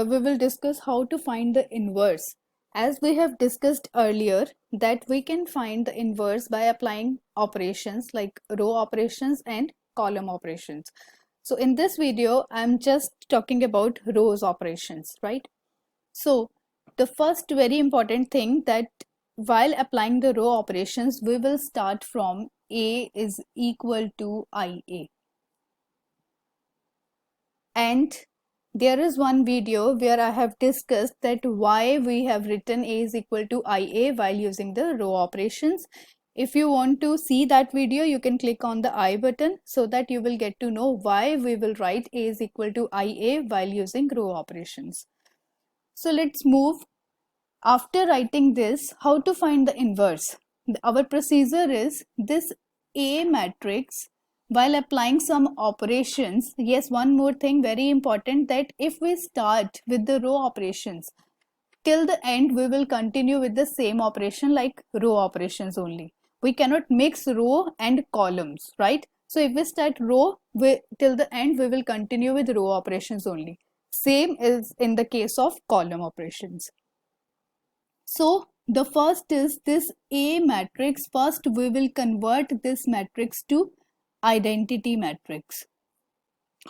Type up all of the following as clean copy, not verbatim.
we will discuss how to find the inverse. As we have discussed earlier, that we can find the inverse by applying operations like row operations and column operations. So in this video, I'm just talking about rows operations, right? So the first very important thing that while applying the row operations, we will start from A is equal to IA. And there is one video where I have discussed that why we have written A is equal to IA while using the row operations. If you want to see that video, you can click on the I button so that you will get to know why we will write A is equal to IA while using row operations. So let's move. After writing this, how to find the inverse? Our procedure is this A matrix while applying some operations. Yes, one more thing very important, that if we start with the row operations till the end, we will continue with the same operation like row operations only. We cannot mix row and columns, right? So if we start row till the end, we will continue with row operations only. Same is in the case of column operations. So the first is this A matrix. First we will convert this matrix to identity matrix.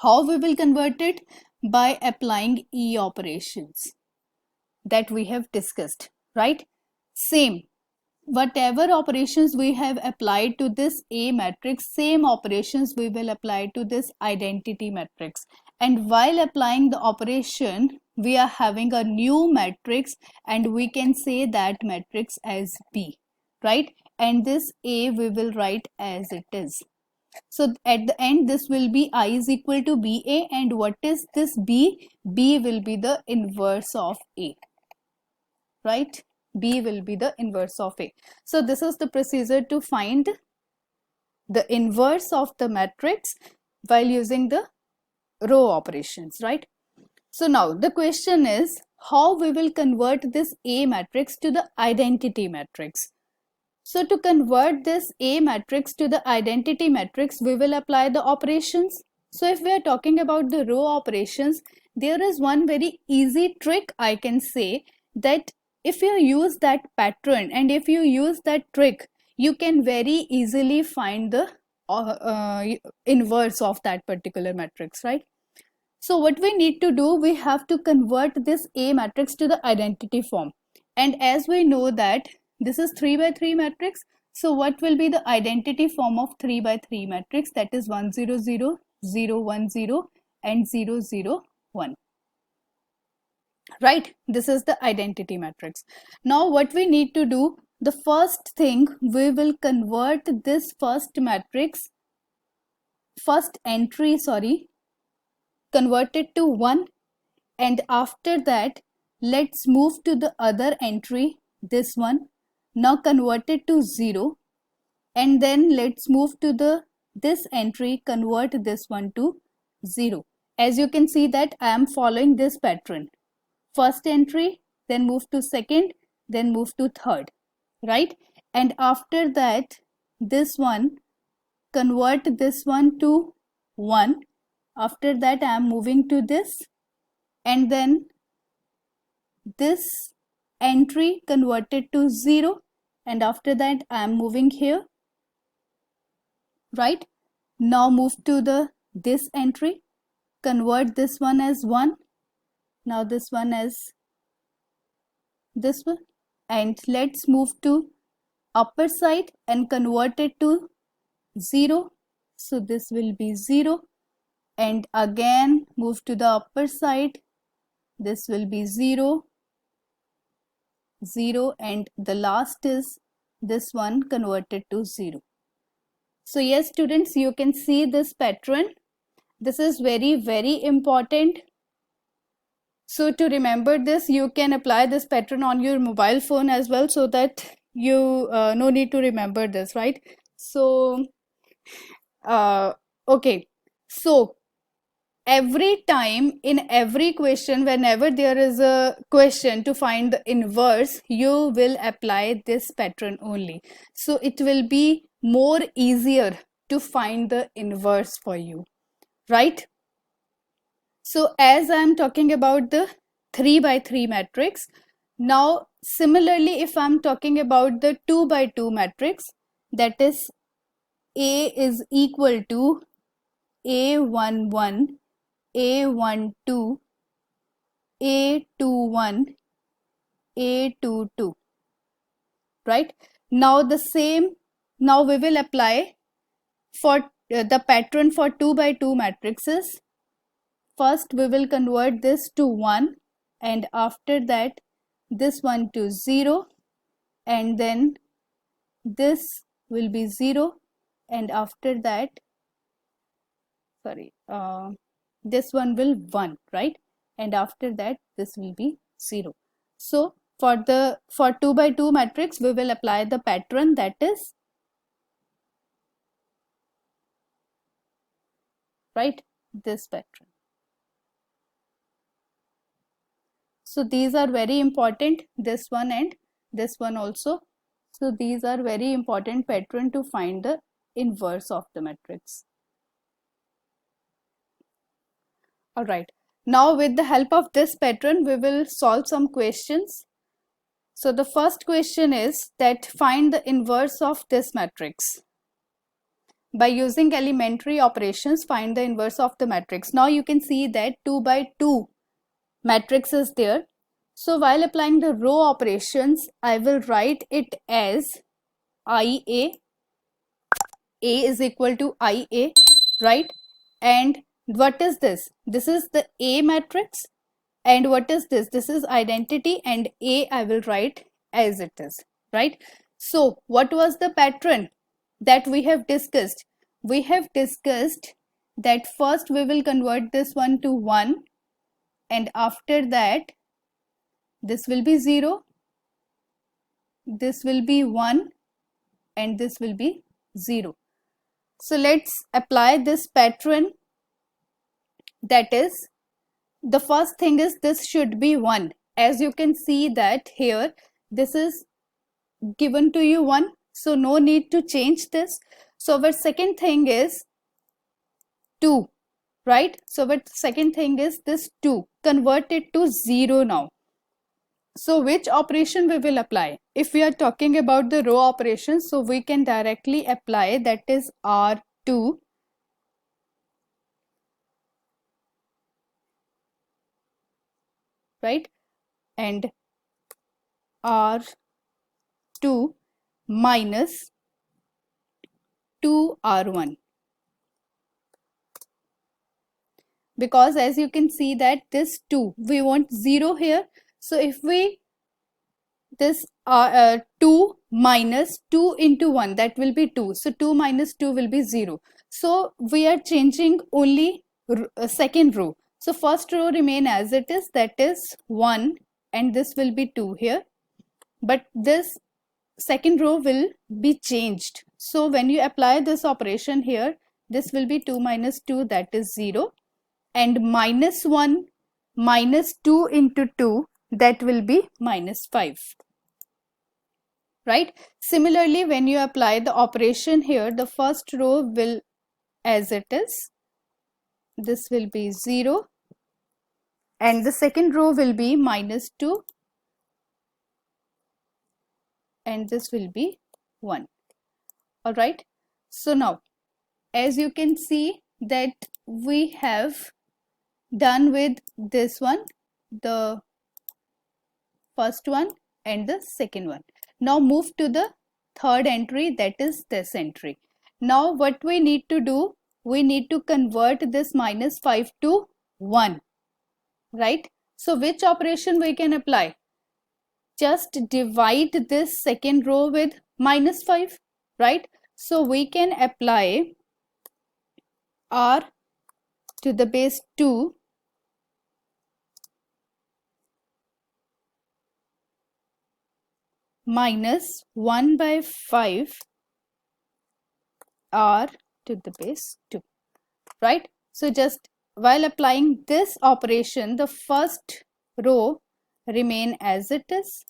How we will convert it? By applying E operations that we have discussed, right? Same, whatever operations we have applied to this A matrix, same operations we will apply to this identity matrix. And while applying the operation, we are having a new matrix and we can say that matrix as B, right? And this A we will write as it is. So at the end, this will be I is equal to BA, and what is this B? B will be the inverse of A, right? B will be the inverse of A. So this is the procedure to find the inverse of the matrix while using the row operations, right? So now the question is how we will convert this A matrix to the identity matrix. So to convert this A matrix to the identity matrix, we will apply the operations. So if we are talking about the row operations, there is one very easy trick I can say, that if you use that pattern and if you use that trick, you can very easily find the inverse of that particular matrix, right? So what we need to do, we have to convert this A matrix to the identity form. And as we know that this is 3 by 3 matrix, so what will be the identity form of 3 by 3 matrix? That is 1 0 0 0 1 0 and 0 0 1. Right, this is the identity matrix. Now what we need to do, the first thing, we will convert this first entry, convert it to 1, and after that let's move to the other entry, this one. Now convert it to 0, and then let's move to this entry, convert this one to 0. As you can see that I am following this pattern. First entry, then move to second, then move to third, right? And after that, this one, convert this one to 1. After that, I am moving to this, and then this entry converted to 0, and after that I am moving here, right? Now move to this entry, convert this one as 1, now this one as this one, and let's move to upper side and convert it to 0. So this will be 0, and again move to the upper side, this will be 0 0, and the last is this one converted to 0. So yes students, you can see this pattern. This is very, very important. So to remember this, you can apply this pattern on your mobile phone as well, so that you no need to remember this, right? So okay, so every time in every question, whenever there is a question to find the inverse, you will apply this pattern only. So it will be more easier to find the inverse for you, right? So as I am talking about the 3 by 3 matrix. Now similarly, if I'm talking about the 2 by 2 matrix, that is A is equal to A11, A12, A21, A22, right? Now the same, now we will apply for the pattern for 2 by 2 matrices. First we will convert this to 1, and after that this one to 0, and then this will be 0, and after that, sorry, this one will 1, right? And after that this will be 0. So for 2 by 2 matrix we will apply the pattern, that is, right, this pattern. So these are very important, this one and this one also. So these are very important pattern to find the inverse of the matrix. Alright, now with the help of this pattern we will solve some questions. So the first question is that find the inverse of this matrix. By using elementary operations, find the inverse of the matrix. Now you can see that 2 by 2 matrix is there. So while applying the row operations, I will write it as IA. A is equal to IA, right? And what is this? This is the A matrix. And what is this? This is identity, and A I will write as it is, right? So what was the pattern that we have discussed? We have discussed that first we will convert this one to 1, and after that this will be 0, this will be 1, and this will be 0. So let's apply this pattern. That is, the first thing is this should be 1. As you can see that here this is given to you 1, so no need to change this. So our second thing is 2, right? So our second thing is this 2, convert it to 0 now. So which operation we will apply? If we are talking about the row operation, so we can directly apply, that is R2, right? And R2 minus 2R1, because as you can see that this 2, we want 0 here. So if we this 2 minus 2 into 1, that will be 2. So 2 minus 2 will be 0. So we are changing only second row. So first row remain as it is, that is 1, and this will be 2 here. But this second row will be changed. So when you apply this operation here, this will be 2 minus 2, that is 0. And minus 1 minus 2 into 2, that will be minus 5. Right? Similarly, when you apply the operation here, the first row will as it is, this will be 0, and the second row will be minus 2, and this will be 1. Alright, so now as you can see that we have done with this one, the first one and the second one. Now move to the third entry, that is this entry. Now what we need to do, we need to convert this minus 5 to 1, right? So which operation we can apply? Just divide this second row with minus 5, right? So we can apply R to the base 2 minus 1 by 5 R to the base 2, right? So just while applying this operation, the first row remain as it is,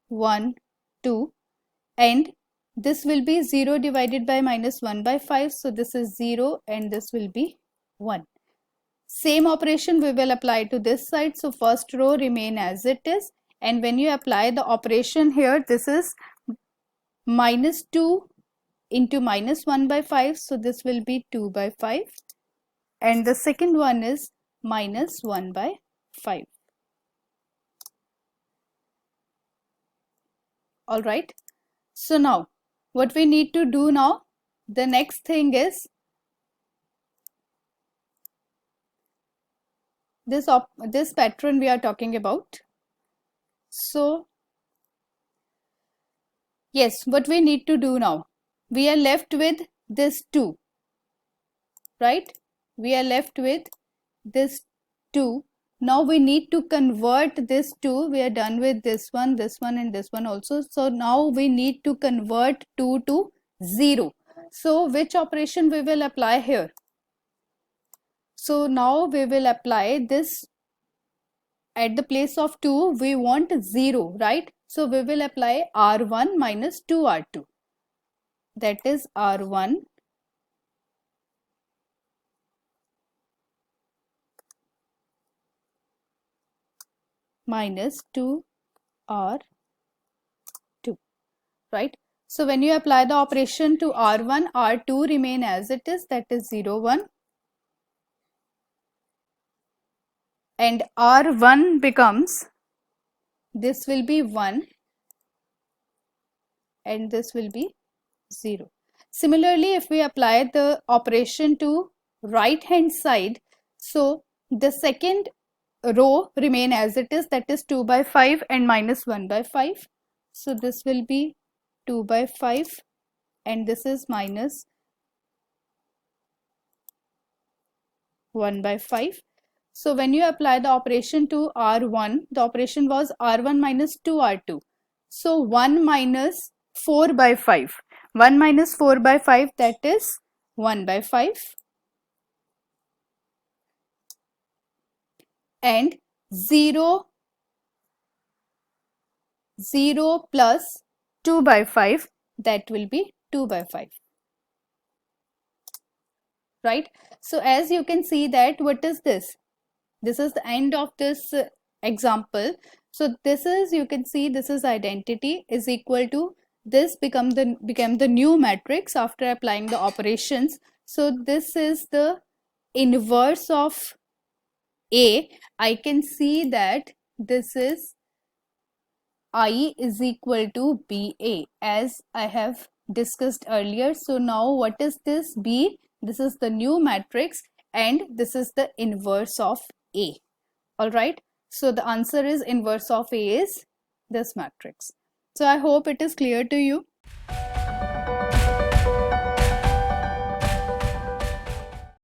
1, 2, and this will be 0 divided by minus 1 by 5. So this is 0 and this will be 1. Same operation we will apply to this side. So first row remain as it is, and when you apply the operation here, this is minus 2 into minus 1 by 5, so this will be 2 by 5, and the second one is minus 1 by 5. All right, so now what we need to do now, the next thing is this pattern we are talking about. So yes, what we need to do now, we are left with this 2, right? We are left with this 2. Now we need to convert this 2. We are done with this one and this one also. So now we need to convert 2 to 0. So which operation we will apply here? So now we will apply this. At the place of 2 we want 0, right? So we will apply R1 minus 2R2. That is R1 minus 2R2, right? So when you apply the operation to R1, R2 remain as it is, that is 0, 1. And R1 becomes, this will be 1 and this will be 0. Similarly, if we apply the operation to right hand side, so the second row remain as it is, that is 2 by 5 and minus 1 by 5. So this will be 2 by 5 and this is minus 1 by 5. So when you apply the operation to R1, the operation was R1 minus 2R2. So 1 minus 4 by 5. 1 minus 4 by 5, that is 1 by 5. And 0 plus 2 by 5, that will be 2 by 5. Right? So as you can see that, what is this? This is the end of this example. So this is, you can see, this is identity is equal to this became the new matrix after applying the operations. So this is the inverse of A. I can see that this is I is equal to BA as I have discussed earlier. So now what is this B? This is the new matrix and this is the inverse of A. All right. So the answer is inverse of A is this matrix. So I hope it is clear to you.